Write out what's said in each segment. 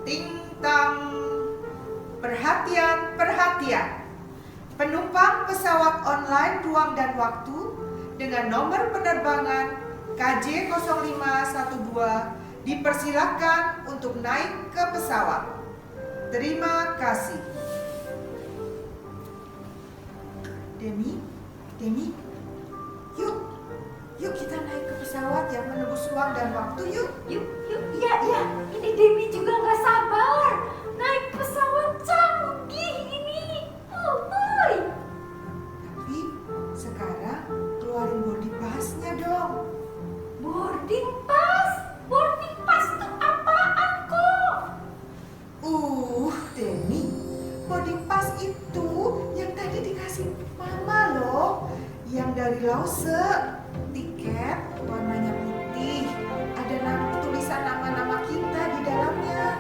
Ting-tang. Perhatian, perhatian. Penumpang pesawat online ruang dan waktu dengan nomor penerbangan KJ0512 dipersilakan untuk naik ke pesawat. Terima kasih. Demi, yuk kita naik ke pesawat yang menembus ruang dan waktu yuk. Yuk, iya. Ini Demi juga nggak sabar. Naik pesawat canggih ini. Boy. Tapi sekarang keluarin boarding pass-nya dong. Boarding pass? Boarding pass itu apaan kok? Demi, boarding pass itu yang tadi dikasih mama loh. Yang dari Lause. Tiket warnanya putih. Ada tulisan nama-nama kita di dalamnya.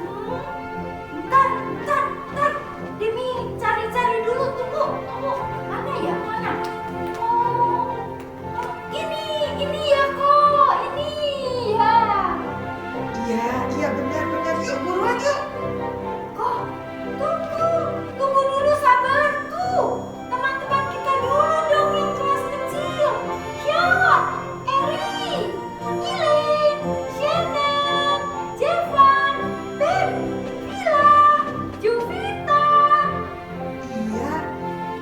Bentar. Demi cari dulu, tunggu. Mana ya, mana? Oh, ini ya kok, ini ya. Iya benar. Yuk buruan yuk. Kok, tunggu dulu, sabar tuh. Teman-teman kita dulu dong yang kelas kecil. Hyun, Eri, Elaine, Shannon, Jevan, Ben, Vila, Jovita. Iya,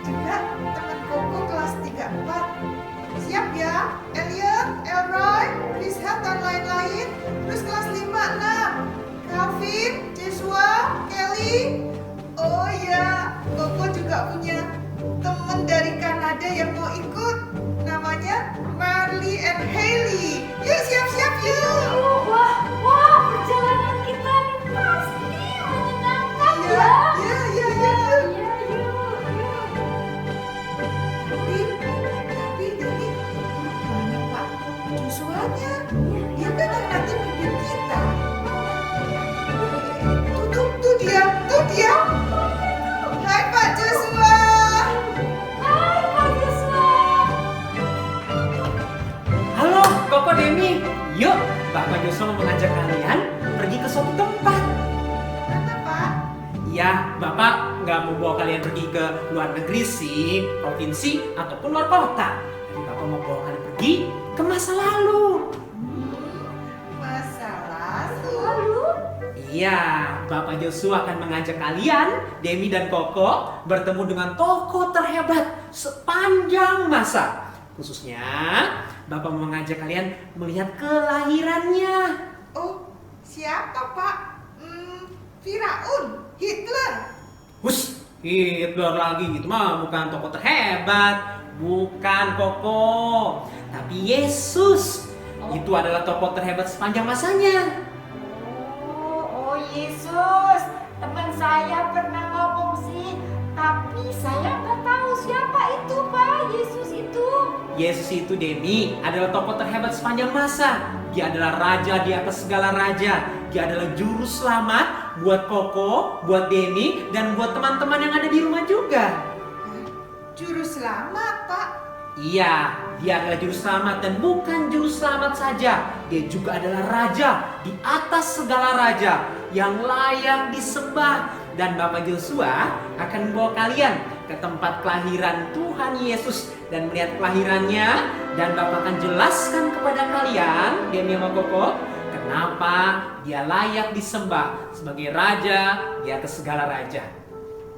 juga teman Koko kelas 34. Siap ya, Elliot, Elroy, Rizhat dan lain-lain. Terus kelas 5-6, Calvin, Joshua, Kelly. Oh iya, Koko juga punya teman dari Kanada yang mau ikut. Namanya Marley and Hailey. Yuk siap-siap yuk. Wah, perjalanan kita ini pasti menyenangkan ya. Iya. Iya, yuk. Tapi Dewi, mana Pak Joshua-nya? Dia kan yang nanti pimpin kita. Tuh dia. Hai Pak Joshua. Hai, Kak Joshua. Halo, Koko Demi. Yuk, Bapak Joshua mau mengajak kalian pergi ke suatu tempat. Mana Pak? Ya, Bapak nggak mau bawa kalian pergi ke luar negeri sih, provinsi, ataupun luar kota. Tapi Bapak mau bawa kalian pergi ke masa lalu. Masa lalu. Lalu, Iya, Bapak Joshua akan mengajak kalian, Demi dan Koko, bertemu dengan tokoh terhebat sepanjang masa. Khususnya, Bapak mau mengajak kalian melihat kelahirannya. Oh, siapa Pak? Firaun, Hitler. Hush, Hitler lagi, itu mah bukan tokoh terhebat. Bukan Koko, tapi Yesus. Itu adalah tokoh terhebat sepanjang masanya. Oh Yesus, teman saya pernah ngomong sih, tapi saya nggak tahu siapa itu Pak Yesus itu. Yesus itu, Demi, adalah tokoh terhebat sepanjang masa. Dia adalah raja di atas segala raja. Dia adalah juru selamat buat Koko, buat Demi, dan buat teman-teman yang ada di rumah juga. Juru selamat Pak. Iya, dia adalah juru selamat, dan bukan juru selamat saja. Dia juga adalah raja di atas segala raja yang layak disembah. Dan Bapak Joshua akan membawa kalian ke tempat kelahiran Tuhan Yesus dan melihat kelahirannya, dan Bapak akan jelaskan kepada kalian, Demi sama Koko, kenapa dia layak disembah sebagai raja di atas segala raja.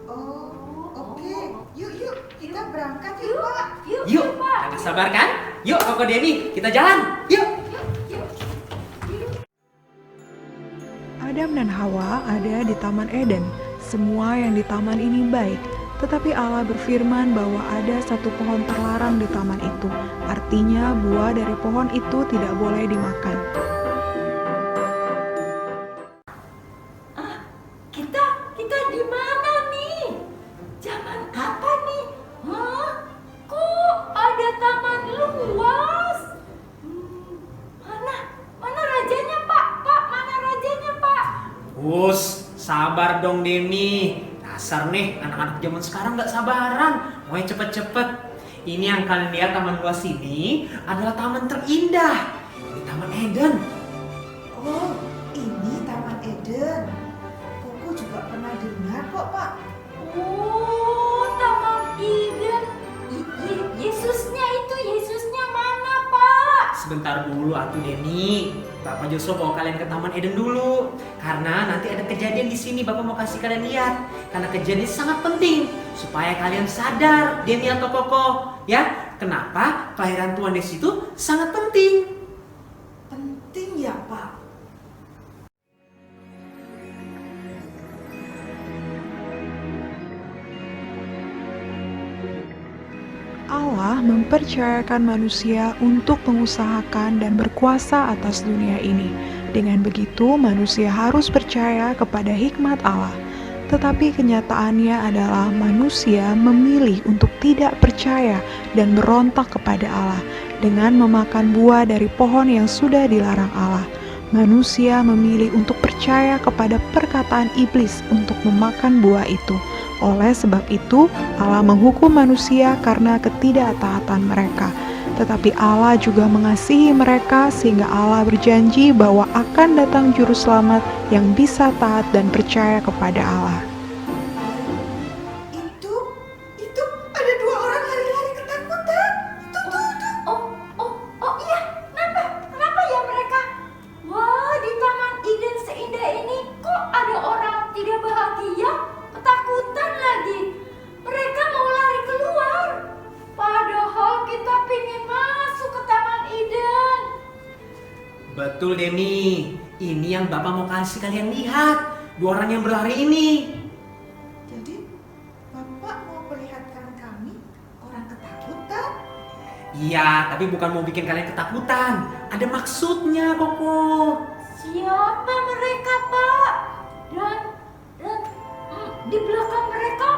Oh, oke. Yuk, kita berangkat yuk Pak. Yuk, jangan sabar kan? Yuk Koko Demi, kita jalan. Yuk. Adam dan Hawa ada di Taman Eden. Semua yang di taman ini baik, tetapi Allah berfirman bahwa ada satu pohon terlarang di taman itu. Artinya buah dari pohon itu tidak boleh dimakan. Kita di mana nih? Zaman apa nih? Kok ada taman luas? Mana rajanya Pak? Mana rajanya Pak? Sabar dong Demi. Nah, Dasar nih, anak-anak zaman sekarang nggak sabaran, mau yang cepet-cepet. Ini yang kalian lihat taman luas ini adalah taman terindah. Ini Taman Eden. Oh, ini Taman Eden. Koko juga pernah dengar kok, Pak. Oh, Taman Eden. Yesusnya mana, Pak? Sebentar dulu atuh Denny. Bapak Joshua bawa kalian ke Taman Eden dulu. Karena nanti ada kejadian di sini Bapak mau kasih kalian lihat. Karena kejadian ini sangat penting supaya kalian sadar, Denny atau Koko, ya, kenapa kelahiran Tuhan Yesus itu sangat penting. Penting ya, Pak. Allah mempercayakan manusia untuk mengusahakan dan berkuasa atas dunia ini. Dengan begitu, manusia harus percaya kepada hikmat Allah. Tetapi kenyataannya adalah manusia memilih untuk tidak percaya dan berontak kepada Allah dengan memakan buah dari pohon yang sudah dilarang Allah. Manusia memilih untuk percaya kepada perkataan iblis untuk memakan buah itu. Oleh sebab itu, Allah menghukum manusia karena ketidaktaatan mereka. Tetapi Allah juga mengasihi mereka sehingga Allah berjanji bahwa akan datang juru selamat yang bisa taat dan percaya kepada Allah. Itu ada 2 orang lari-lari ketakutan. Tuh. Oh iya, kenapa ya mereka? Wah, di Taman Eden seindah ini kok ada orang tidak bahagia, ketakutan lagi. Mereka mau lari keluar. Padahal kita pingin masuk ke Taman Eden. Betul Denny, ini yang Bapak mau kasih kalian lihat. 2 orang yang berlari ini. Jadi, Bapak mau perlihatkan kami orang ketakutan? Iya, tapi bukan mau bikin kalian ketakutan. Ada maksudnya, Koko. Siapa mereka, Pak? Dan di belakang mereka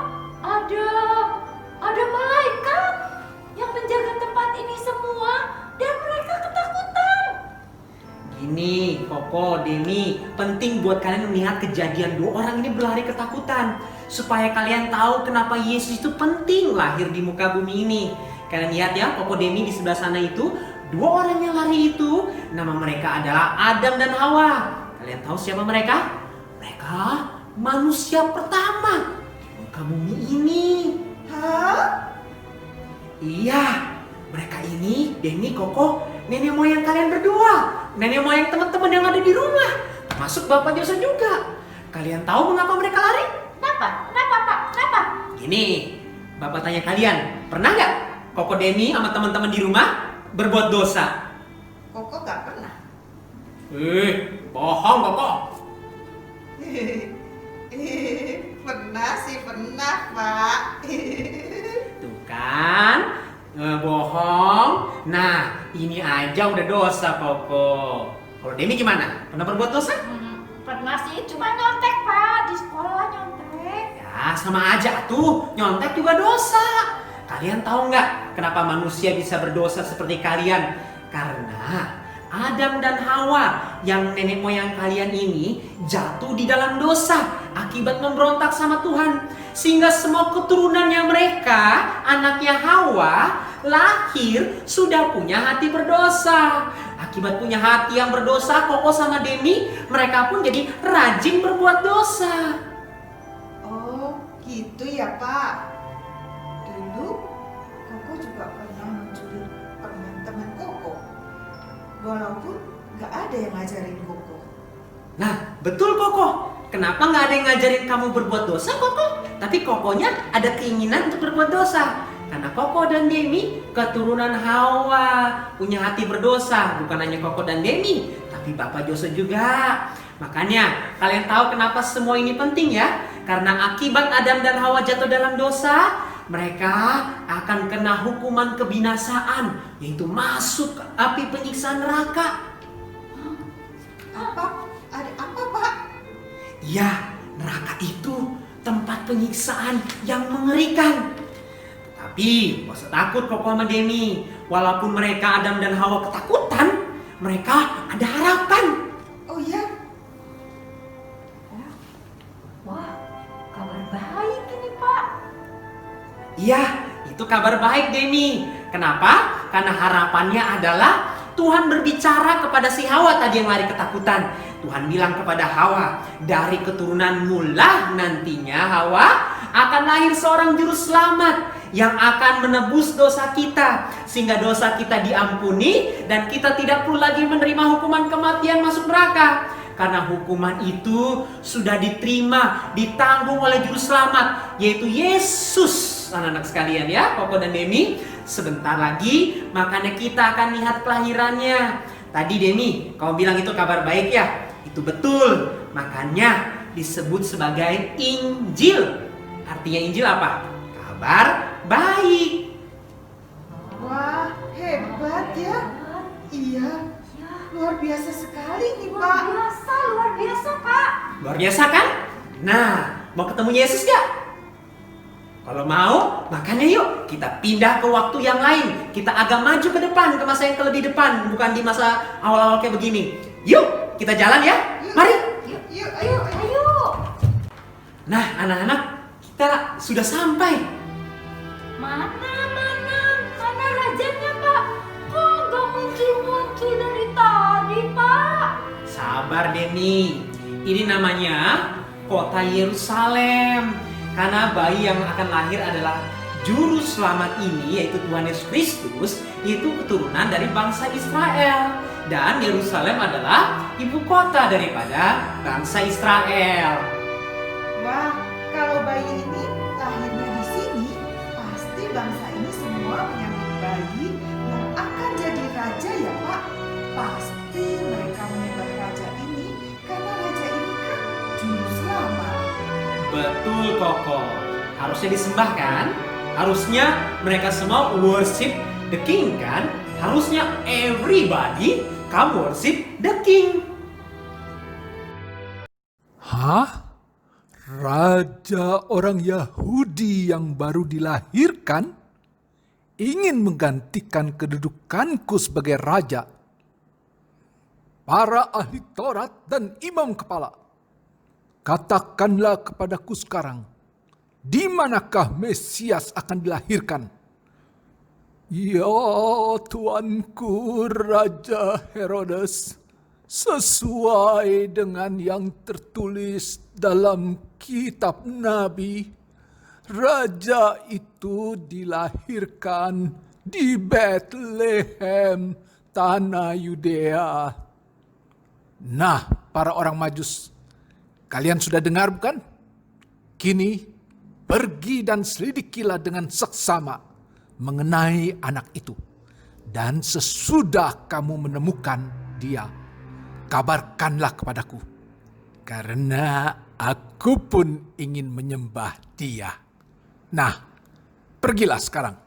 ada malaikat yang menjaga tempat ini semua dan mereka ketakutan. Gini, Koko, Denny, penting buat kalian melihat kejadian 2 orang ini berlari ketakutan. Supaya kalian tahu kenapa Yesus itu penting lahir di muka bumi ini. Kalian lihat ya, Koko, Denny di sebelah sana itu, 2 orang yang lari itu, nama mereka adalah Adam dan Hawa. Kalian tahu siapa mereka? Mereka manusia pertama di muka bumi ini. Hah? Iya, mereka ini, Denny, Koko, nenek moyang kalian berdua. Nenek moyang teman-teman yang ada di rumah. Termasuk Bapak Joshua juga. Kalian tahu mengapa mereka lari? Kenapa, Pak? Kenapa? Gini, Bapak tanya kalian, pernah nggak Koko, Denny sama teman-teman di rumah berbuat dosa? Koko gak pernah. Bohong Koko. Pernah, Pak. Tuh kan, bohong. Nah, ini aja udah dosa Koko. Kalau Denny gimana? Pernah berbuat dosa? Pernah sih, cuma nyontek, Pak. Di sekolah nyontek. Ya, sama aja tuh, nyontek juga dosa. Kalian tahu nggak kenapa manusia bisa berdosa seperti kalian? Karena Adam dan Hawa yang nenek moyang kalian ini jatuh di dalam dosa akibat memberontak sama Tuhan. Sehingga semua keturunannya mereka, anaknya Hawa, lahir sudah punya hati berdosa. Akibat punya hati yang berdosa, Koko sama Denny, mereka pun jadi rajin berbuat dosa. Oh, gitu ya, Pak. Dulu Koko juga pernah mencuri permen teman Koko. Walaupun gak ada yang ngajarin Koko. Nah, betul Koko. Kenapa nggak ada yang ngajarin kamu berbuat dosa, Koko? Tapi Kokonya ada keinginan untuk berbuat dosa. Karena Koko dan Denny keturunan Hawa, punya hati berdosa. Bukan hanya Koko dan Denny, tapi Bapak Joshua juga. Makanya kalian tahu kenapa semua ini penting ya? Karena akibat Adam dan Hawa jatuh dalam dosa, mereka akan kena hukuman kebinasaan, yaitu masuk ke api penyiksaan neraka. Ada apa, Pak? Ya, neraka itu tempat penyiksaan yang mengerikan. Tapi, gak usah takut Koko sama Denny. Walaupun mereka Adam dan Hawa ketakutan, mereka ada harapan. Oh ya? Wah, kabar baik Ya, itu kabar baik Demi. Kenapa? Karena harapannya adalah Tuhan berbicara kepada si Hawa tadi yang lari ketakutan. Tuhan bilang kepada Hawa, dari keturunanmu lah nantinya Hawa akan lahir seorang juru selamat yang akan menebus dosa kita, sehingga dosa kita diampuni dan kita tidak perlu lagi menerima hukuman kematian masuk neraka. Karena hukuman itu sudah diterima, ditanggung oleh juru selamat, yaitu Yesus. Anak-anak sekalian ya, Koko dan Demi, sebentar lagi makanya kita akan lihat kelahirannya. Tadi Demi, kau bilang itu kabar baik ya? Itu betul, makanya disebut sebagai Injil. Artinya Injil apa? Kabar baik. Wah, hebat ya. Iya, Ya, luar biasa sekali nih luar Pak. biasa, luar biasa, Pak. Luar biasa kan? Nah, mau ketemu Yesus gak? Kalau mau, makanya yuk kita pindah ke waktu yang lain. Kita agak maju ke depan, ke masa yang lebih depan, bukan di masa awal-awal kayak begini. Yuk, kita jalan ya. Yuk. Mari. Yuk, ayo. Ayo. Nah, anak-anak, kita sudah sampai. Mana rajanya, Pak? Kok gak muncul-muncul dari tadi, Pak? Sabar Deni, ini namanya kota Yerusalem. Karena bayi yang akan lahir adalah juru selamat ini, yaitu Tuhan Yesus Kristus, itu keturunan dari bangsa Israel. Dan Yerusalem adalah ibu kota daripada bangsa Israel. Wah, kalau bayi ini lahirnya di sini, pasti bangsa ini semua menyambut bayi yang akan jadi raja ya Pak. Pasti mereka menyembah raja ini karena raja ini kan juru selamat. Betul Koko, harusnya disembah kan? Harusnya mereka semua worship the king kan? Harusnya everybody come worship the king. Hah? Raja orang Yahudi yang baru dilahirkan ingin menggantikan kedudukanku sebagai raja. Para ahli Taurat dan imam kepala, katakanlah kepadaku sekarang, di manakah Mesias akan dilahirkan? Ya Tuanku Raja Herodes, sesuai dengan yang tertulis dalam kitab Nabi, raja itu dilahirkan di Bethlehem, tanah Yudea. Nah, para orang Majus, kalian sudah dengar bukan? Kini pergi dan selidikilah dengan seksama mengenai anak itu. Dan sesudah kamu menemukan dia, kabarkanlah kepadaku. Karena aku pun ingin menyembah dia. Nah, pergilah sekarang.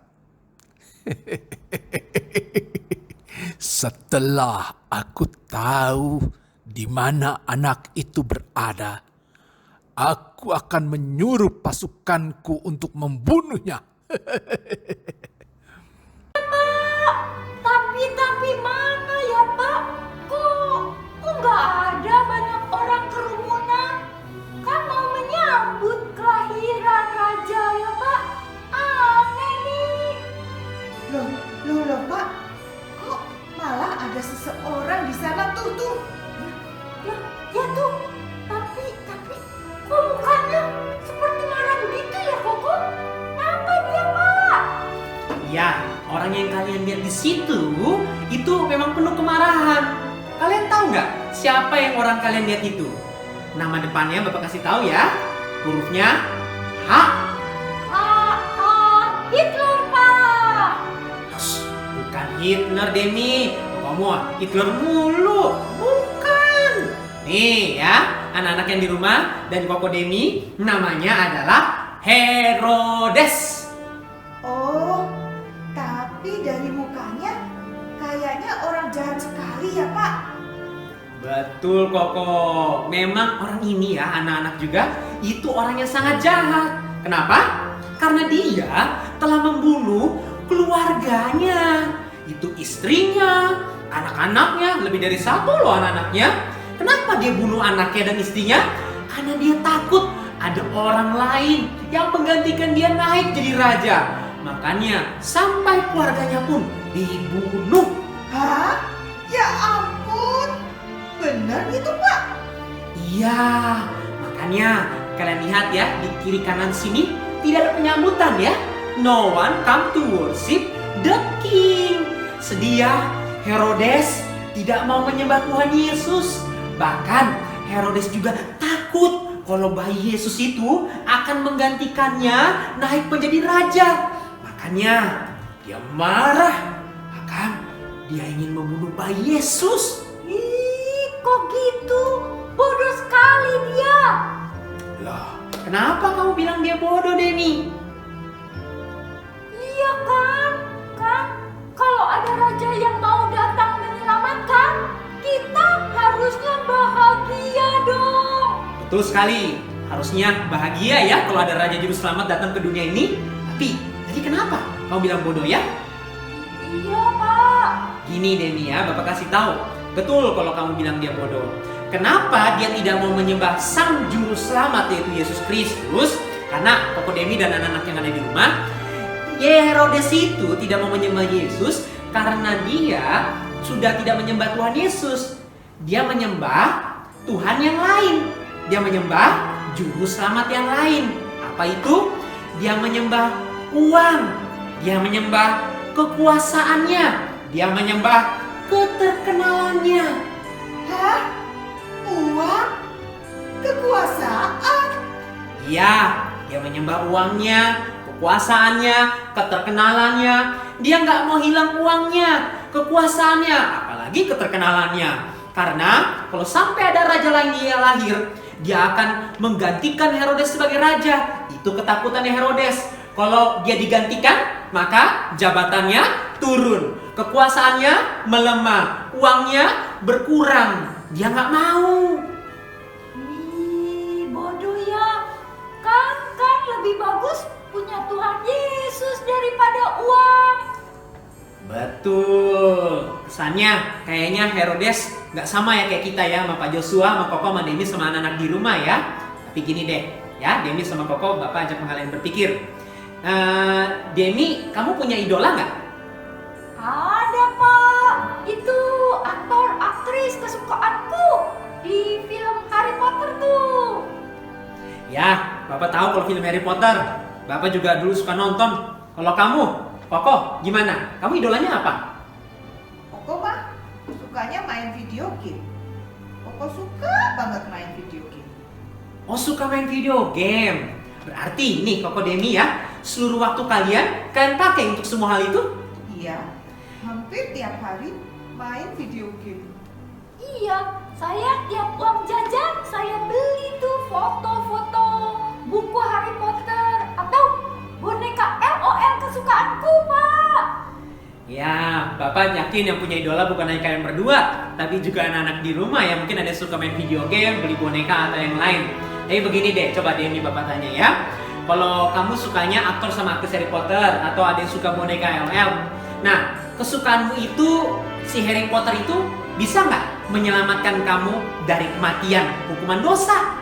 Setelah aku tahu di mana anak itu berada, aku akan menyuruh pasukanku untuk membunuhnya. Tapi mana ya, Pak? Kok nggak ada banyak orang kerumunan? Kan mau menyambut kelahiran raja ya, Pak? Aneh nih. Loh Pak, kok malah ada seseorang di sana tuh. Ya tuh. Tapi kok mukanya seperti marah begitu ya, Koko? Apa dia, Pak? Ya, orang yang kalian lihat di situ itu memang penuh kemarahan. Kalian tahu nggak siapa yang orang kalian lihat itu? Nama depannya Bapak kasih tahu ya. Hurufnya H. Hitler, Pak. Bukan Hitler, Demi. Kamu Hitler mulu. Bukan. Nih ya, anak-anak yang di rumah dan Koko Demi, namanya adalah Herodes. Oh, tapi dari mukanya kayaknya orang jahat sekali ya Pak. Betul Koko. Memang orang ini ya, anak-anak juga, itu orang yang sangat jahat. Kenapa? Karena dia telah membunuh keluarganya. Itu istrinya, anak-anaknya, lebih dari satu loh anak-anaknya. Kenapa dia bunuh anaknya dan istrinya? Karena dia takut ada orang lain yang menggantikan dia naik jadi raja. Makanya sampai keluarganya pun dibunuh. Hah? Ya ampun. Benar gitu, Pak? Iya, makanya kalian lihat ya di kiri kanan sini tidak ada penyambutan ya. No one come to worship the king. Sedih Herodes tidak mau menyembah Tuhan Yesus. Bahkan Herodes juga takut kalau bayi Yesus itu akan menggantikannya naik menjadi raja. Makanya dia marah. Bahkan dia ingin membunuh bayi Yesus. Ih, kok gitu? Bodoh sekali dia. Loh, kenapa kamu bilang dia bodoh, Deni? Iya kan? Kalau ada raja yang mau datang menyelamatkan, kita harusnya bahagia dong. Betul sekali. Harusnya bahagia ya kalau ada raja juru selamat datang ke dunia ini. Tapi, tadi kenapa kamu bilang bodoh ya? Iya, Pak. Gini Deni ya, Bapak kasih tahu. Betul kalau kamu bilang dia bodoh. Kenapa dia tidak mau menyembah sang juru selamat yaitu Yesus Kristus? Karena Koko Demi dan anak-anak yang ada di rumah, Herodes itu tidak mau menyembah Yesus karena dia sudah tidak menyembah Tuhan Yesus. Dia menyembah Tuhan yang lain. Dia menyembah juru selamat yang lain. Apa itu? Dia menyembah uang. Dia menyembah kekuasaannya. Dia menyembah keterkenalannya. Hah? Uang? Kekuasaan? Iya, dia menyembah uangnya, kekuasaannya, keterkenalannya. Dia nggak mau hilang uangnya, kekuasaannya, apalagi keterkenalannya. Karena kalau sampai ada raja lain dia lahir, dia akan menggantikan Herodes sebagai raja. Itu ketakutannya Herodes. Kalau dia digantikan, maka jabatannya turun, kekuasaannya melemah, uangnya berkurang. Dia nggak mau. Ih, bodoh ya. Kan lebih bagus punya Tuhan Yesus daripada uang. Betul. Kesannya kayaknya Herodes nggak sama ya kayak kita ya, sama Pak Joshua, sama Koko, sama Demi, sama anak-anak di rumah ya. Tapi gini deh, ya Demi sama Koko, Bapak ajak kalian berpikir. Demi, kamu punya idola nggak? Ada, Pak. Itu aktor aktris kesukaanku di film Harry Potter tuh. Ya, Bapak tahu kalau film Harry Potter. Bapak juga dulu suka nonton. Kalau kamu, Koko, gimana? Kamu idolanya apa? Koko mah sukanya main video game. Koko suka banget main video game. Oh, suka main video game. Berarti nih Koko Demi ya, seluruh waktu kalian pakai untuk semua hal itu? Iya, hampir tiap hari main video game. Iya, saya tiap uang jajan saya beli tuh foto-foto buku Harry Potter atau boneka LOL kesukaanku, Pak. Ya, Bapak yakin yang punya idola bukan hanya kalian berdua, tapi juga anak-anak di rumah yang mungkin ada yang suka main video game, beli boneka atau yang lain. Tapi begini deh, coba Demi Bapak tanya ya. Kalau kamu sukanya aktor sama aktris Harry Potter atau ada yang suka boneka LOL, nah kesukaanmu itu si Harry Potter itu bisa nggak menyelamatkan kamu dari kematian, hukuman dosa?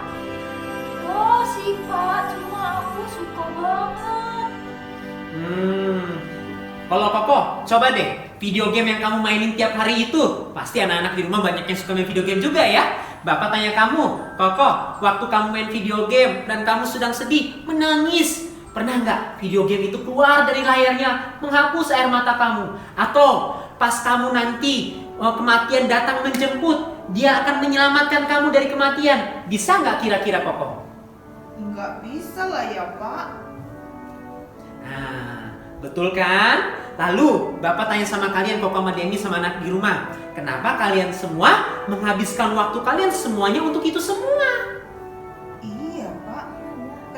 Oh sih, Pak, cuma aku suka banget. Kalau Koko, coba deh video game yang kamu mainin tiap hari itu. Pasti anak-anak di rumah banyak yang suka main video game juga ya. Bapak tanya kamu, Koko, waktu kamu main video game dan kamu sedang sedih, menangis, pernah nggak video game itu keluar dari layarnya menghapus air mata kamu? Atau pas kamu nanti kematian datang menjemput, dia akan menyelamatkan kamu dari kematian? Bisa nggak kira-kira Koko? Nggak bisa lah ya, Pak. Nah, betul kan? Lalu Bapak tanya sama kalian, Koko sama Demi sama anak di rumah, kenapa kalian semua menghabiskan waktu kalian semuanya untuk itu semua? Iya, Pak.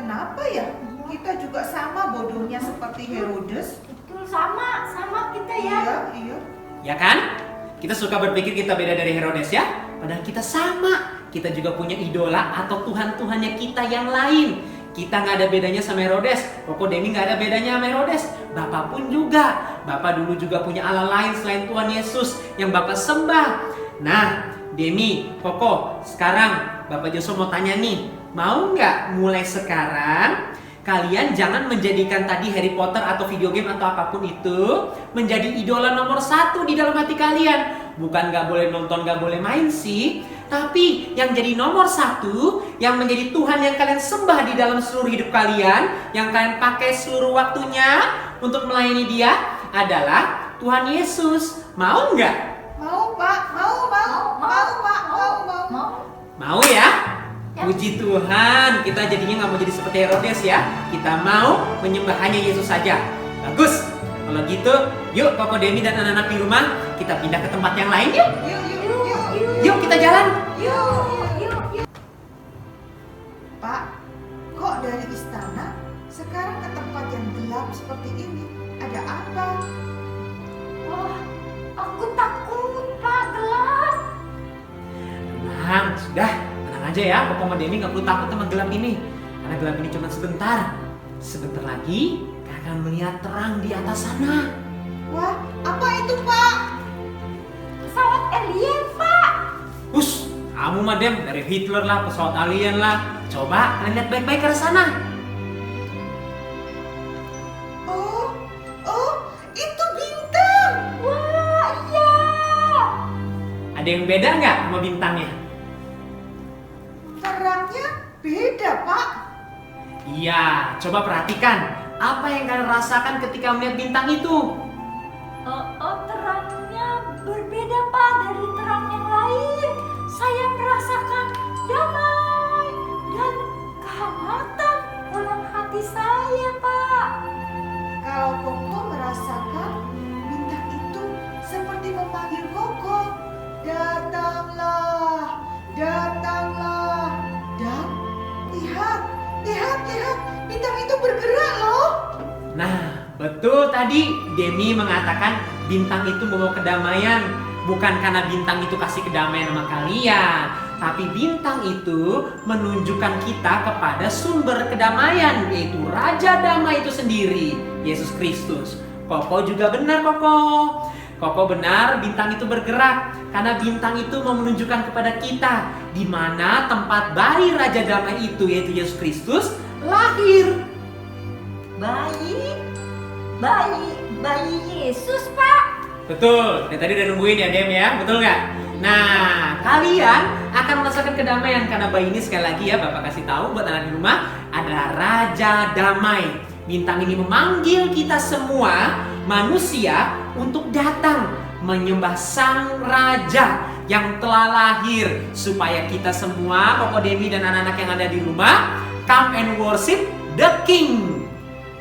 Kenapa ya? Kita juga sama bodohnya seperti Herodes. Betul, sama kita ya. Iya, iya. Ya kan? Kita suka berpikir kita beda dari Herodes ya? Padahal kita sama. Kita juga punya idola atau Tuhan-Tuhannya kita yang lain. Kita nggak ada bedanya sama Herodes. Koko Demi nggak ada bedanya sama Herodes. Bapak pun juga. Bapak dulu juga punya Allah lain selain Tuhan Yesus yang Bapak sembah. Nah, Demi, Koko, sekarang Bapak Joshua mau tanya nih. mau nggak mulai sekarang kalian jangan menjadikan tadi Harry Potter atau video game atau apapun itu menjadi idola nomor 1 di dalam hati kalian. Bukan nggak boleh nonton, nggak boleh main sih, tapi yang jadi nomor 1, yang menjadi Tuhan yang kalian sembah di dalam seluruh hidup kalian, yang kalian pakai seluruh waktunya untuk melayani Dia adalah Tuhan Yesus. Mau nggak? Mau Pak, mau Pak, mau. Mau ya? Puji Tuhan, kita jadinya nggak mau jadi seperti Herodes ya. Kita mau menyembah hanya Yesus saja. Bagus. Kalau gitu, yuk Koko Demi dan anak-anak di rumah, kita pindah ke tempat yang lain yuk. Yuk kita jalan. Yuk. Pak, kok dari istana sekarang ke tempat yang gelap seperti ini? Ada apa? Wah, aku takut Pak, gelap. Tenang, sudah. Tenang aja ya, Koko sama Demi nggak perlu takut sama gelap ini. Karena gelap ini cuma sebentar. Sebentar lagi, kalian akan melihat terang di atas sana. Wah, apa itu Pak? Pesawat alien Pak. Hus, kamu mah Dem, dari Hitler lah, pesawat alien lah. Coba kalian lihat baik-baik ke arah sana. Oh, itu bintang. Wah, iya. Ada yang beda nggak sama bintangnya? Terangnya beda Pak. Iya, coba perhatikan. Apa yang kalian rasakan ketika melihat bintang itu? Terangnya berbeda Pak dari terang yang lain. Saya merasakan damai dan kehangatan dalam hati saya Pak. Kalau Koko merasakan bintang itu seperti memanggil Koko, datanglah, datanglah. Dan lihat, bintang itu bergerak loh. Nah, betul tadi Demi mengatakan bintang itu membawa kedamaian. Bukan karena bintang itu kasih kedamaian sama kalian, tapi bintang itu menunjukkan kita kepada sumber kedamaian, yaitu Raja Damai itu sendiri, Yesus Kristus. Koko juga benar, Koko benar, bintang itu bergerak karena bintang itu mau menunjukkan kepada kita di mana tempat bayi Raja Damai itu, yaitu Yesus Kristus, lahir. Bayi Yesus Pak. Betul, dari tadi udah nungguin ya Dem ya, betul nggak? Nah, kalian akan merasakan kedamaian karena bayi ini sekali lagi ya Bapak kasih tahu buat anak di rumah adalah Raja Damai. Bintang ini memanggil kita semua manusia untuk datang menyembah Sang Raja yang telah lahir supaya kita semua, Koko Demi dan anak-anak yang ada di rumah, come and worship the King.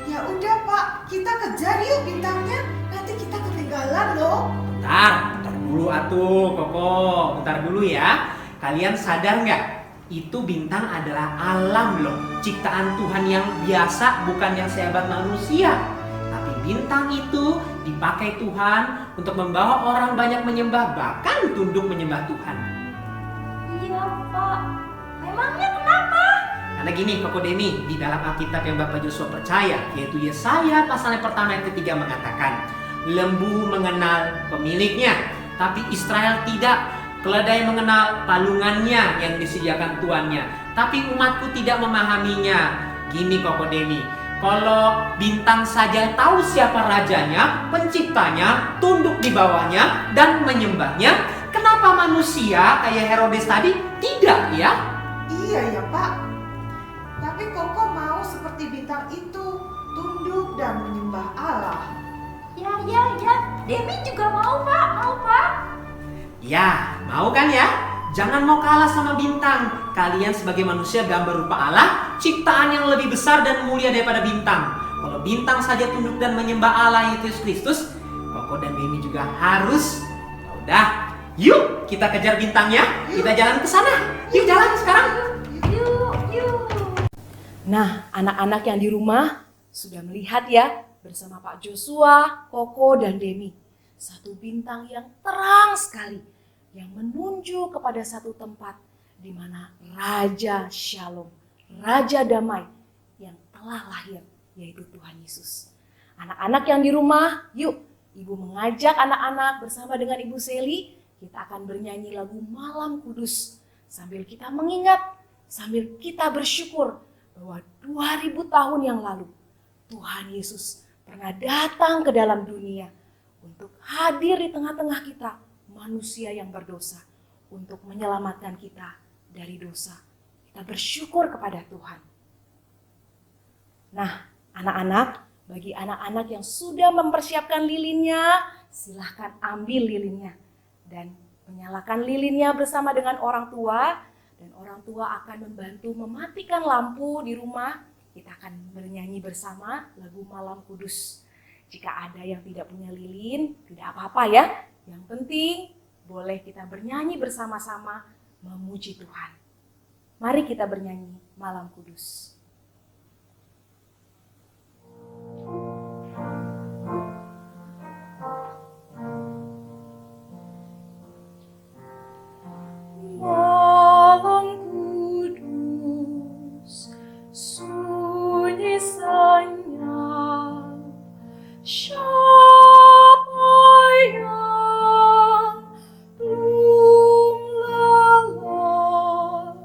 Ya udah Pak, kita kejar yuk bintangnya. Nanti kita ketinggalan loh. Bentar dulu atuh Koko, bentar dulu ya. Kalian sadar nggak? Itu bintang adalah alam loh, ciptaan Tuhan yang biasa, bukan yang sehebat manusia. Tapi bintang itu dipakai Tuhan untuk membawa orang banyak menyembah, bahkan tunduk menyembah Tuhan. Iya Pak. Memangnya kenapa? Karena gini Koko Demi, di dalam Alkitab yang Bapak Joshua percaya, yaitu Yesaya pasal yang pertama yang ketiga mengatakan, lembu mengenal pemiliknya, tapi Israel tidak. Keledai mengenal palungannya yang disediakan tuannya, tapi umatku tidak memahaminya. Gini Koko Demi, kalau bintang saja tahu siapa rajanya, penciptanya, tunduk di bawahnya, dan menyembahnya, kenapa manusia kayak Herodes tadi tidak ya? Iya ya Pak. Tapi Koko mau seperti bintang itu, tunduk dan menyembah Allah. Ya. Demi juga mau Pak. Ya, mau kan ya? Jangan mau kalah sama bintang. Kalian sebagai manusia gambar rupa Allah, ciptaan yang lebih besar dan mulia daripada bintang. Kalau bintang saja tunduk dan menyembah Allah Yesus Kristus, Koko dan Demi juga harus. Ya udah, yuk kita kejar bintangnya. Kita jalan ke sana. Yuk jalan sekarang. Yuk. Nah, anak-anak yang di rumah sudah melihat ya bersama Pak Joshua, Koko, dan Demi. Satu bintang yang terang sekali yang menunjuk kepada satu tempat di mana Raja Shalom, Raja Damai yang telah lahir, yaitu Tuhan Yesus. Anak-anak yang di rumah, yuk Ibu mengajak anak-anak bersama dengan Ibu Seli, kita akan bernyanyi lagu Malam Kudus sambil kita mengingat sambil kita bersyukur bahwa 2000 tahun yang lalu Tuhan Yesus pernah datang ke dalam dunia untuk hadir di tengah-tengah kita, manusia yang berdosa, untuk menyelamatkan kita dari dosa. Kita bersyukur kepada Tuhan. Nah, anak-anak, bagi anak-anak yang sudah mempersiapkan lilinnya, silahkan ambil lilinnya dan menyalakan lilinnya bersama dengan orang tua, dan orang tua akan membantu mematikan lampu di rumah. Kita akan bernyanyi bersama lagu Malam Kudus. Jika ada yang tidak punya lilin, tidak apa-apa ya. Yang penting boleh kita bernyanyi bersama-sama memuji Tuhan. Mari kita bernyanyi Malam Kudus. Malam kudus, sunyi senyap, siapa yang belum lelah?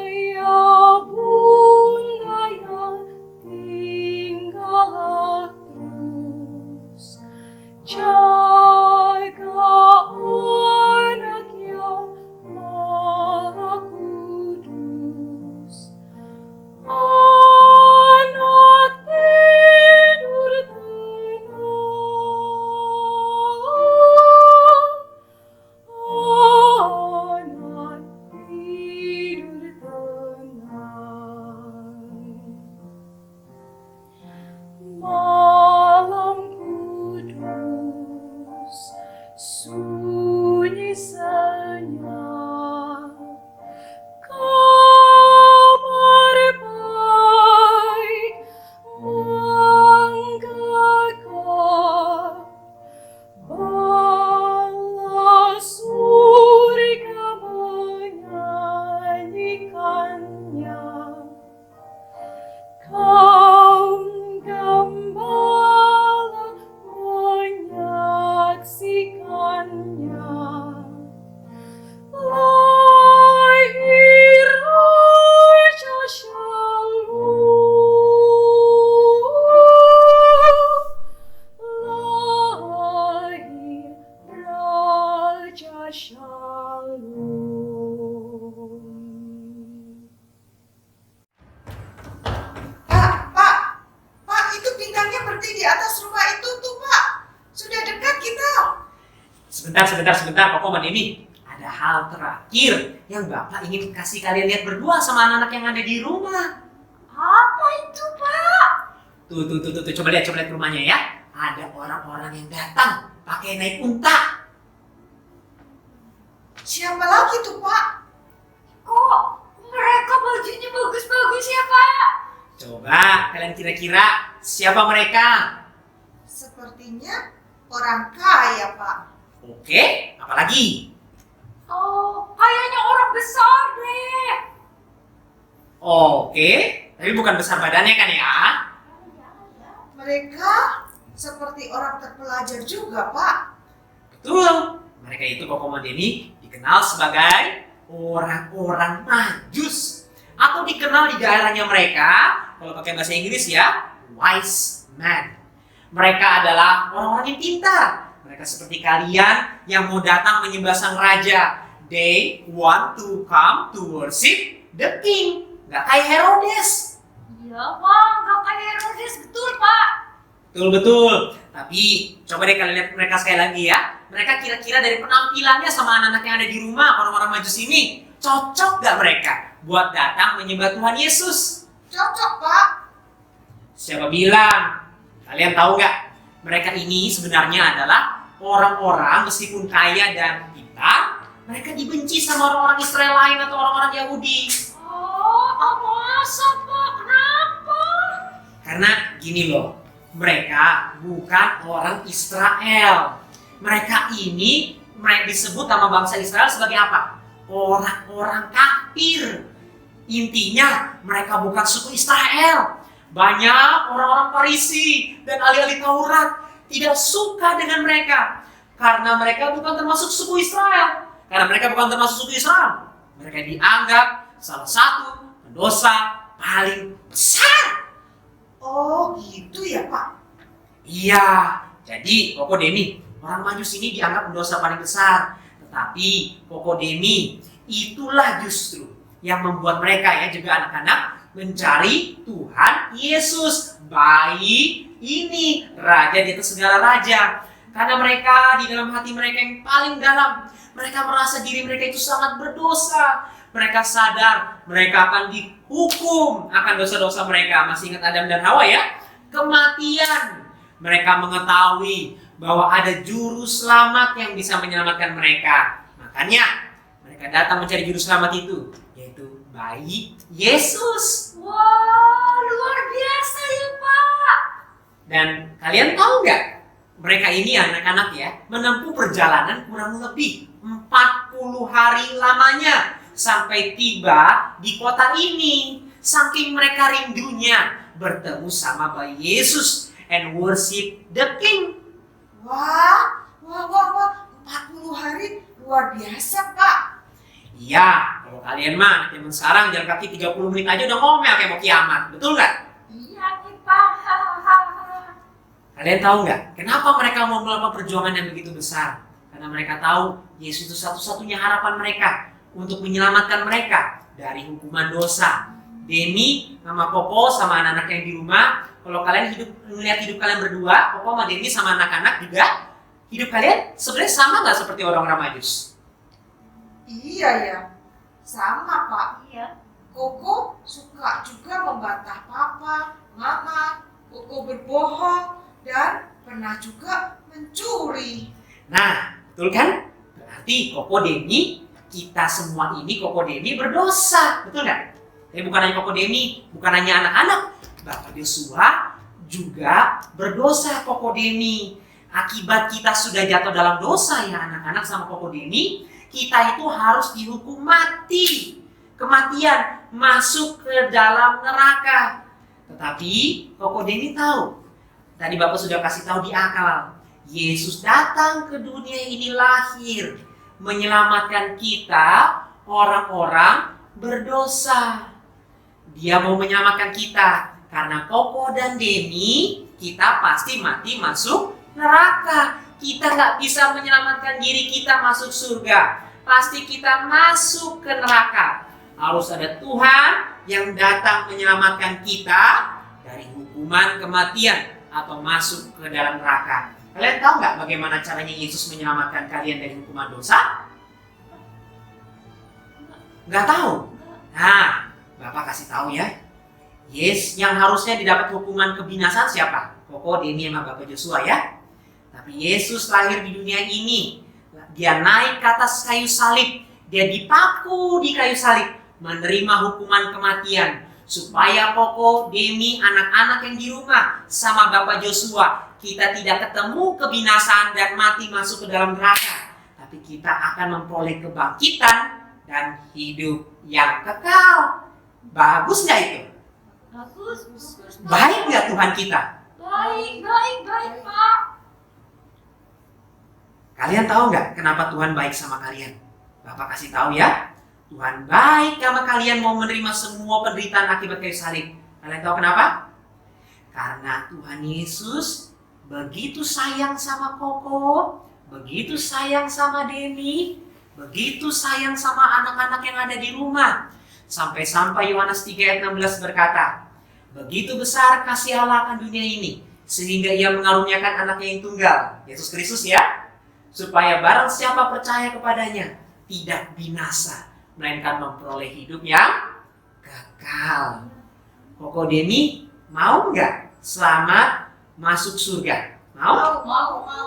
Ayah bunda yang tinggallah terus, jaga anak yang maha kudus. Anak tidur tenang, anak tidur tenang. Malam kudus, sunyi senyap, kabar baik menggagap, bala surga menyanyikannya. Kaum gembala menyaksikannya. Lahir Raja Shalom, lahir Raja Shalom. Pak, itu bintangnya berdiri di atas rumah itu tuh, Pak. Sudah dekat kita. Sebentar, Koko sama Demi. Ada hal terakhir yang Bapak ingin kasih kalian lihat berdua sama anak-anak yang ada di rumah. Apa itu, Pak? Tuh, coba lihat rumahnya ya. Ada orang-orang yang datang pakai naik unta. Siapa lagi tuh, Pak? Kok mereka bajunya bagus-bagus ya, Pak? Coba kalian kira-kira siapa mereka? Sepertinya orang kaya, Pak. Oke, apalagi? Oh, kayaknya orang besar deh. Oke, tapi bukan besar badannya kan ya? Mereka seperti orang terpelajar juga, Pak. Betul, mereka itu Koko sama Deni dikenal sebagai orang-orang Majus. Atau dikenal di daerahnya mereka, kalau pakai bahasa Inggris ya, wise man. Mereka adalah orang-orang yang pintar. Mereka seperti kalian yang mau datang menyembah sang raja. They want to come to worship the king. Gak kayak Herodes. Iya, Pak, nggak kayak Herodes, betul, Pak. Betul. Tapi coba deh kalian lihat mereka sekali lagi ya. Mereka kira-kira dari penampilannya sama anak-anak yang ada di rumah, orang-orang Majus ini, cocok gak mereka buat datang menyembah Tuhan Yesus? Cocok, Pak. Siapa bilang? Kalian tahu gak? Mereka ini sebenarnya adalah orang-orang meskipun kaya dan pintar, mereka dibenci sama orang-orang Israel lain atau orang-orang Yahudi. Oh, masa, Pak? Kenapa? Karena gini loh, mereka bukan orang Israel. Mereka ini disebut nama bangsa Israel sebagai apa? Orang-orang kafir. Intinya mereka bukan suku Israel. Banyak orang-orang Farisi dan ahli-ahli Taurat tidak suka dengan mereka karena mereka bukan termasuk suku Israel. Karena mereka bukan termasuk suku Israel, Mereka dianggap salah satu pendosa paling besar. Oh gitu ya Pak. Iya, jadi Koko Deni, orang Majus ini dianggap pendosa paling besar. Tetapi Koko Deni, itulah justru yang membuat mereka ya juga anak-anak mencari Tuhan Yesus. Bayi ini raja di atas segala raja. Karena mereka di dalam hati mereka yang paling dalam, mereka merasa diri mereka itu sangat berdosa. Mereka sadar mereka akan dihukum akan dosa-dosa mereka. Masih ingat Adam dan Hawa ya? Kematian. Mereka mengetahui bahwa ada juru selamat yang bisa menyelamatkan mereka. Makanya mereka datang mencari juru selamat itu, yaitu bayi Yesus. Wah, luar biasa ya Pak. Dan kalian tahu nggak? Mereka ini anak-anak ya, menempuh perjalanan kurang lebih 40 hari lamanya sampai tiba di kota ini. Saking mereka rindunya bertemu sama bayi Yesus and worship the King. Wah, 40 hari luar biasa Pak. Iya, kalau kalian mah zaman sekarang jalan kaki 30 menit aja udah ngomel kayak mau kiamat, betul nggak? Iya nih Pak. Kalian tahu nggak kenapa mereka mau melakukan perjuangan yang begitu besar? Karena mereka tahu Yesus itu satu-satunya harapan mereka untuk menyelamatkan mereka dari hukuman dosa. Deni sama Koko sama anak-anak yang di rumah, kalau kalian melihat hidup kalian berdua, Koko sama Deni sama anak-anak juga, hidup kalian sebenarnya sama nggak seperti orang-orang Majus? Iya ya, sama Pak. Iya. Koko suka juga membantah papa, mama. Koko berbohong dan pernah juga mencuri. Nah, betul kan? Berarti Koko Deni, kita semua ini Koko Deni berdosa, betul nggak? Tapi bukan hanya Koko Deni, bukan hanya anak-anak, Bapak Yosua juga berdosa Koko Deni. Akibat kita sudah jatuh dalam dosa ya anak-anak sama Koko Deni, kita itu harus dihukum mati. Kematian, masuk ke dalam neraka. Tetapi Koko Deni tahu, tadi Bapak sudah kasih tahu di akal, Yesus datang ke dunia ini lahir menyelamatkan kita orang-orang berdosa. Dia mau menyelamatkan kita karena Koko dan Deni kita pasti mati masuk neraka. Kita nggak bisa menyelamatkan diri kita masuk surga. Pasti kita masuk ke neraka. Harus ada Tuhan yang datang menyelamatkan kita dari hukuman kematian atau masuk ke dalam neraka. Kalian tahu nggak bagaimana caranya Yesus menyelamatkan kalian dari hukuman dosa? Nggak tahu? Nah, Bapak kasih tahu ya. Yes, yang harusnya didapat hukuman kebinasaan siapa? Koko, Deni, sama Bapak Joshua ya. Tapi Yesus lahir di dunia ini. Dia naik ke atas kayu salib. Dia dipaku di kayu salib. Menerima hukuman kematian. Supaya Koko, Deni, anak-anak yang di rumah sama Bapak Joshua, kita tidak ketemu kebinasaan dan mati masuk ke dalam neraka. Tapi kita akan memperoleh kebangkitan dan hidup yang kekal. Bagus nggak itu? Bagus. Baik nggak Tuhan kita? Baik Pak. Kalian tahu nggak kenapa Tuhan baik sama kalian? Bapak kasih tahu ya. Tuhan baik sama kalian mau menerima semua penderitaan akibat kayu salib. Kalian tahu kenapa? Karena Tuhan Yesus begitu sayang sama Koko, begitu sayang sama Deni, begitu sayang sama anak-anak yang ada di rumah. Sampai-sampai Yohanes 3 ayat 16 berkata, begitu besar kasih Allah akan dunia ini, sehingga ia mengaruniakan anaknya yang tunggal, Yesus Kristus ya, supaya barang siapa percaya kepadanya, tidak binasa, melainkan memperoleh hidup yang kekal. Koko Deni, mau nggak selamat masuk surga? Mau?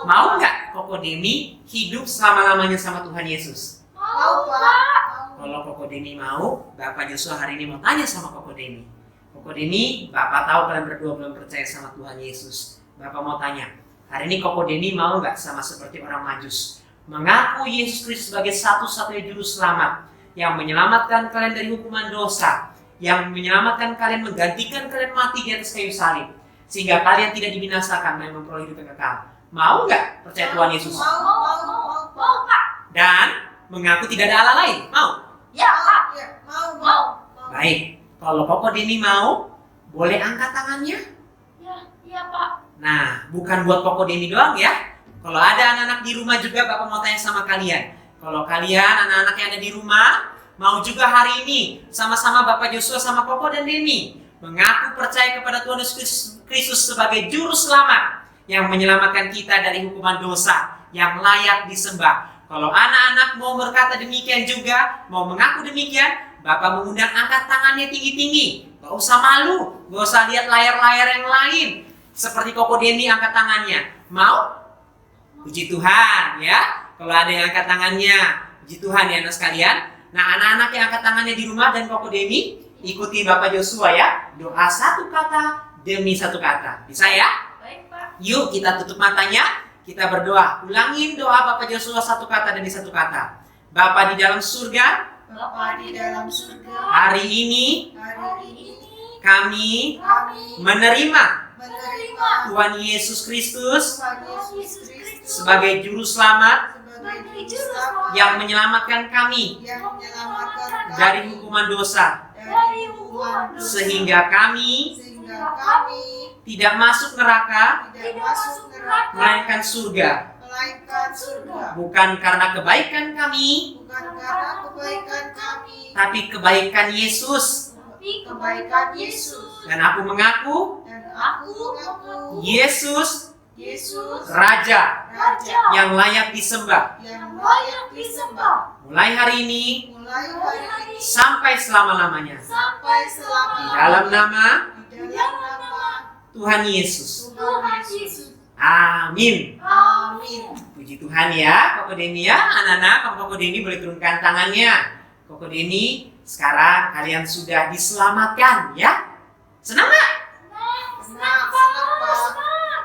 Mau nggak Koko Deni hidup selama-lamanya sama Tuhan Yesus? Mau Pak. Kalau Koko Deni mau, Bapak Joshua hari ini mau tanya sama Koko Deni. Koko Deni, Bapak tahu kalian berdua belum percaya sama Tuhan Yesus. Bapak mau tanya, hari ini Koko Deni mau nggak sama seperti orang Majus? Mengaku Yesus Kristus sebagai satu-satunya juru selamat yang menyelamatkan kalian dari hukuman dosa, yang menyelamatkan kalian, menggantikan kalian mati di atas kayu salib, sehingga kalian tidak dibinasakan dan memperoleh hidup yang kekal. Mau nggak percaya Tuhan Yesus? Mau. Pak. Dan mengaku tidak ada Allah lain. Mau? Ya, Pak. Ya, mau. Mau. Baik, kalau Koko Deni mau, boleh angkat tangannya? Ya, Pak. Nah, bukan buat Koko Deni doang ya. Kalau ada anak-anak di rumah juga, Bapak mau tanya sama kalian. Kalau kalian, anak-anak yang ada di rumah, mau juga hari ini sama-sama Bapak Joshua sama Koko dan Deni mengaku percaya kepada Tuhan Yesus Kristus sebagai juru selamat yang menyelamatkan kita dari hukuman dosa yang layak disembah. Kalau anak-anak mau berkata demikian juga, mau mengaku demikian, Bapak mengundang angkat tangannya tinggi-tinggi. Gak usah malu, gak usah lihat layar-layar yang lain. Seperti Koko Deni angkat tangannya. Mau? Puji Tuhan ya. Kalau ada yang angkat tangannya, puji Tuhan ya anak sekalian. Nah, anak-anak yang angkat tangannya di rumah dan Koko Deni, ikuti Bapak Joshua ya. Doa satu kata demi satu kata. Bisa ya? Baik, Pak. Yuk kita tutup matanya, kita berdoa. Ulangin doa Bapak Joshua satu kata demi satu kata. Bapa di dalam surga, Bapa di dalam surga, hari ini hari ini kami kami menerima menerima Tuhan Yesus Kristus Tuhan Yesus Kristus sebagai juru selamat sebagai juru selamat yang menyelamatkan kami yang menyelamatkan kami dari hukuman dosa, dari hukuman dosa, sehingga kami tidak masuk neraka, tidak masuk neraka, melainkan surga. melainkan surga. Bukan karena kebaikan kami, Bukan karena kebaikan kami, tapi kebaikan Yesus. tapi kebaikan Yesus. Dan aku mengaku Dan aku mengaku Yesus Yesus Raja Raja yang layak disembah. yang layak disembah. Mulai hari ini Mulai hari ini sampai selama-lamanya. sampai Di selama dalam nama di dalam nama Tuhan Yesus. Tuhan Yesus. Amin. Amin. Puji Tuhan ya, Koko Deni ya. Anak-anak, Koko Deni boleh turunkan tangannya. Koko Deni, sekarang kalian sudah diselamatkan ya. Senang nggak? Senang, Pak.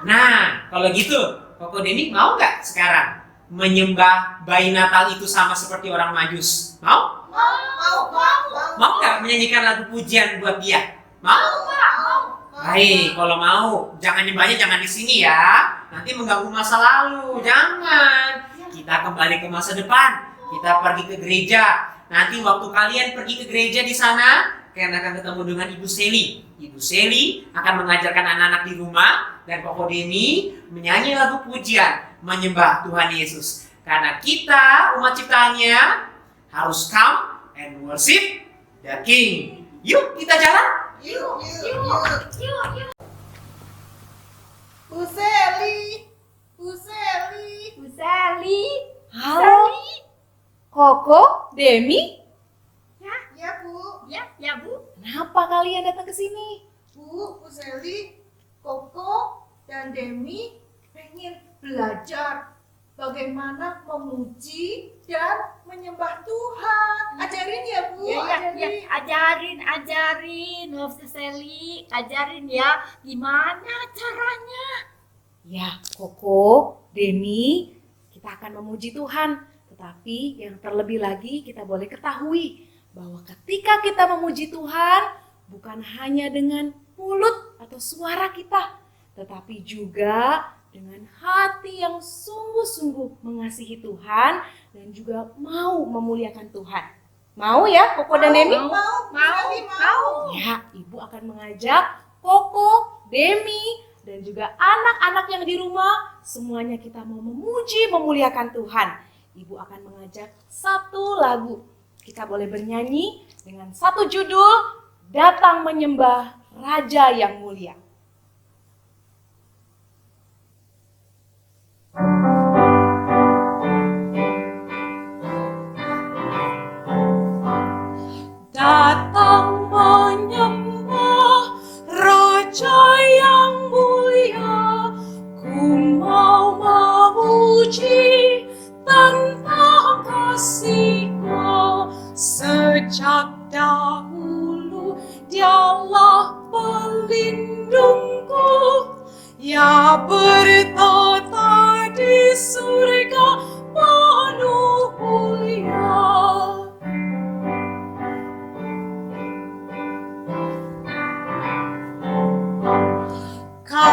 Nah, kalau gitu, Koko Deni mau nggak sekarang menyembah bayi Natal itu sama seperti orang Majus? Mau? Mau nggak menyanyikan lagu pujian buat dia? Mau? Baik, kalau mau, jangan nyembahnya jangan di sini ya. Nanti mengganggu masa lalu, jangan. Kita kembali ke masa depan. Kita pergi ke gereja. Nanti waktu kalian pergi ke gereja di sana, kalian akan ketemu dengan Ibu Seli. Ibu Seli akan mengajarkan anak-anak di rumah dan Koko Deni menyanyi lagu pujian menyembah Tuhan Yesus. Karena kita umat ciptaannya harus come and worship the King. Yuk kita jalan. Yuk. Yuk. Bu Seli. Bu Seli. Bu Sally. Halo, Koko, Demi, Ya, Bu. Ya, Bu. kenapa kalian datang ke sini? Bu Seli, Koko, dan Demi pengen belajar bagaimana memuji dan menyembah Tuhan. Ajarin ya, Bu. Ya. Ajarin. Bu Sally, ajarin ya. Gimana caranya? Ya, Koko, Demi, kita akan memuji Tuhan. Tetapi yang terlebih lagi kita boleh ketahui bahwa ketika kita memuji Tuhan bukan hanya dengan mulut atau suara kita, tetapi juga dengan hati yang sungguh-sungguh mengasihi Tuhan dan juga mau memuliakan Tuhan. Mau ya Koko dan Demi? Mau. Ya, Ibu akan mengajak Koko, Demi, dan juga anak-anak yang di rumah, semuanya kita mau memuji, memuliakan Tuhan. Ibu akan mengajak satu lagu. Kita boleh bernyanyi dengan satu judul, Datang Menyembah Raja yang Mulia. Datang menyembah Raja yang mulia, ku mau memuji tentang kasih-Nya. Sejak dahulu Dialah pelindungku, Ya bertata di surga penuh mulia.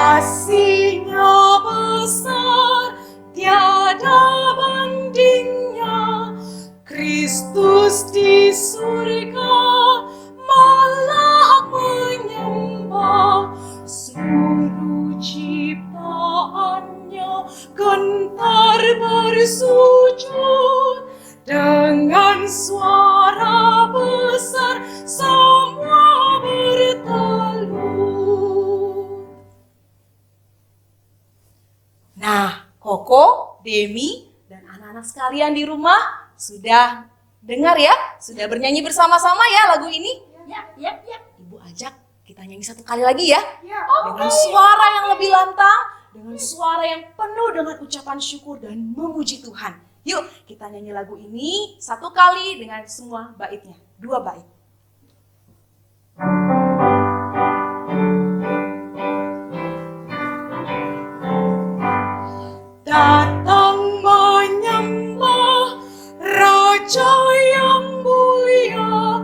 Kasih-Nya besar, tiada bandingnya. Kristus di gentar bersujud, dengan suara besar semua bertelut. Nah, Koko, Demi, dan anak-anak sekalian di rumah sudah dengar ya? Sudah bernyanyi bersama-sama ya lagu ini? Ya. Ibu ajak kita nyanyi satu kali lagi ya. Ya. Dengan suara yang lebih lantang, dengan suara yang penuh dengan ucapan syukur dan memuji Tuhan. Yuk kita nyanyi lagu ini satu kali dengan semua baitnya. 2 bait. Datang menyembah Raja yang mulia,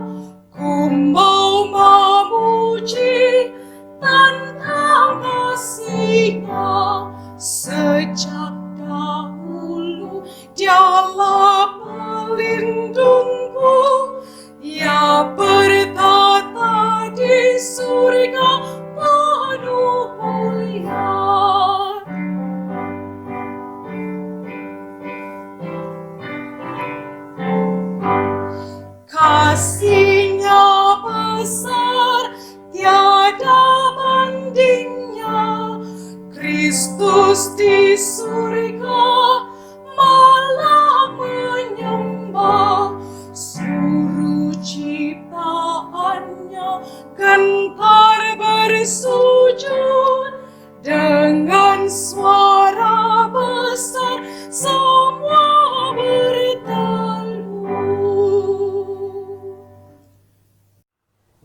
ku mau memuji tentang kasih-Nya. Sejak dahulu Dialah pelindungku, Ya bertata di surga penuh mulia. Kasih-Nya besar, tiada bandingnya. Kristus di surga malah menyembah, seluruh ciptaannya gentar bersujud, dengan suara besar semua bertelut.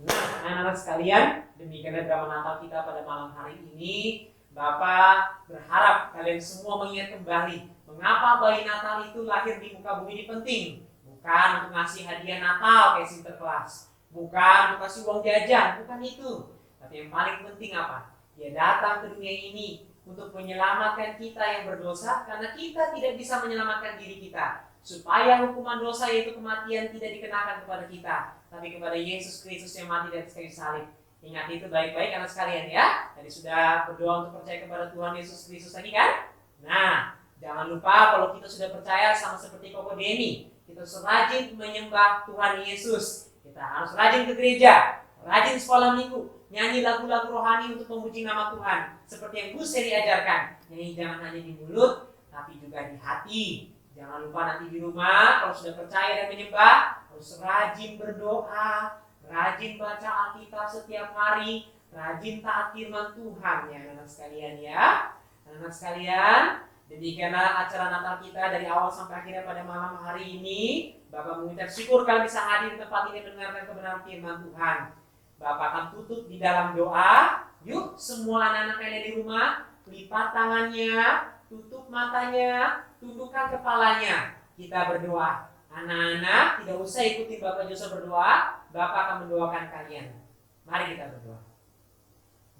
Nah, anak-anak sekalian, demikianlah drama Natal kita pada malam hari ini. Bapak berharap kalian semua mengingat kembali mengapa bayi Natal itu lahir di muka bumi ini penting. Bukan untuk ngasih hadiah Natal kayak Sinterklas, bukan untuk kasih uang jajan, bukan itu. Tapi yang paling penting apa? Dia datang ke dunia ini untuk menyelamatkan kita yang berdosa, karena kita tidak bisa menyelamatkan diri kita. Supaya hukuman dosa yaitu kematian tidak dikenakan kepada kita, tapi kepada Yesus Kristus yang mati di atas kayu salib. Ingat itu baik-baik anak sekalian ya. Tadi sudah berdoa untuk percaya kepada Tuhan Yesus Kristus lagi kan? Nah, jangan lupa kalau kita sudah percaya sama seperti Koko Demi, kita harus rajin menyembah Tuhan Yesus. Kita harus rajin ke gereja, rajin sekolah minggu, nyanyi lagu-lagu rohani untuk memuji nama Tuhan. Seperti yang Bu Seri ajarkan, nyanyi jangan hanya di mulut, tapi juga di hati. Jangan lupa nanti di rumah kalau sudah percaya dan menyembah, harus rajin berdoa, rajin baca Alkitab setiap hari, rajin taat firman Tuhan ya anak-anak sekalian ya. Anak-anak sekalian, demikianlah acara Natal kita dari awal sampai akhirnya pada malam hari ini. Bapak mengucap syukur kalian bisa hadir di tempat ini mendengarkan kebenaran firman Tuhan. Bapak akan tutup di dalam doa. Yuk semua anak-anak kalian di rumah, lipat tangannya, tutup matanya, tundukkan kepalanya. Kita berdoa. Anak-anak tidak usah ikuti Bapak Joshua berdoa, Bapak akan mendoakan kalian. Mari kita berdoa.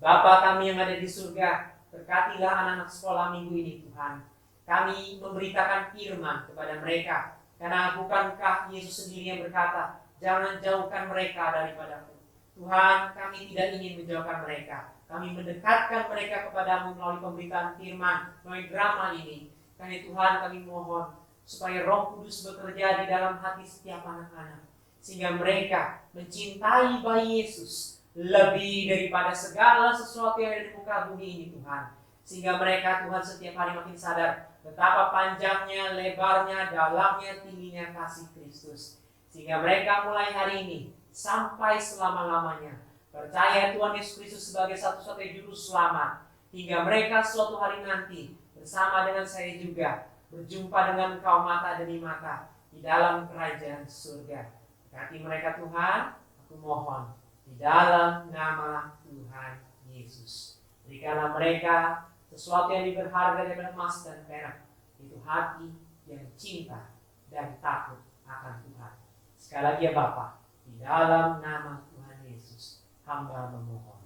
Bapa kami yang ada di surga, berkatilah anak-anak sekolah minggu ini Tuhan. Kami memberitakan firman kepada mereka, karena bukankah Yesus sendiri yang berkata, jangan jauhkan mereka daripadaku. Tuhan, kami tidak ingin menjauhkan mereka. Kami mendekatkan mereka kepadamu melalui pemberitaan firman, melalui drama ini. Karena Tuhan kami mohon, supaya Roh Kudus bekerja di dalam hati setiap anak-anak, sehingga mereka mencintai bayi Yesus lebih daripada segala sesuatu yang ada di muka bumi ini Tuhan. Sehingga mereka Tuhan setiap hari makin sadar betapa panjangnya, lebarnya, dalamnya, tingginya kasih Kristus. Sehingga mereka mulai hari ini sampai selama-lamanya percaya Tuhan Yesus Kristus sebagai satu-satunya juru selamat. Hingga mereka suatu hari nanti bersama dengan saya juga berjumpa dengan Engkau mata demi mata di dalam kerajaan surga. Berkati mereka Tuhan, aku mohon di dalam nama Tuhan Yesus. Berikanlah mereka sesuatu yang lebih berharga daripada emas dan perak, itu hati yang cinta dan takut akan Tuhan. Sekali lagi ya Bapa, di dalam nama Tuhan Yesus, hamba memohon.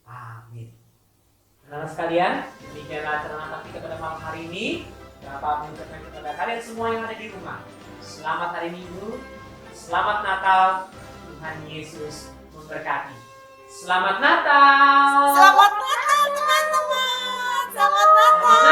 Amin. Anak-anak sekalian, demikianlah acara Natal kita pada malam hari ini. Bapak mengucapkan kepada kalian semua yang ada di rumah, selamat hari Minggu, selamat Natal, Tuhan Yesus memberkati. Selamat Natal. Selamat Natal teman-teman. Selamat Natal.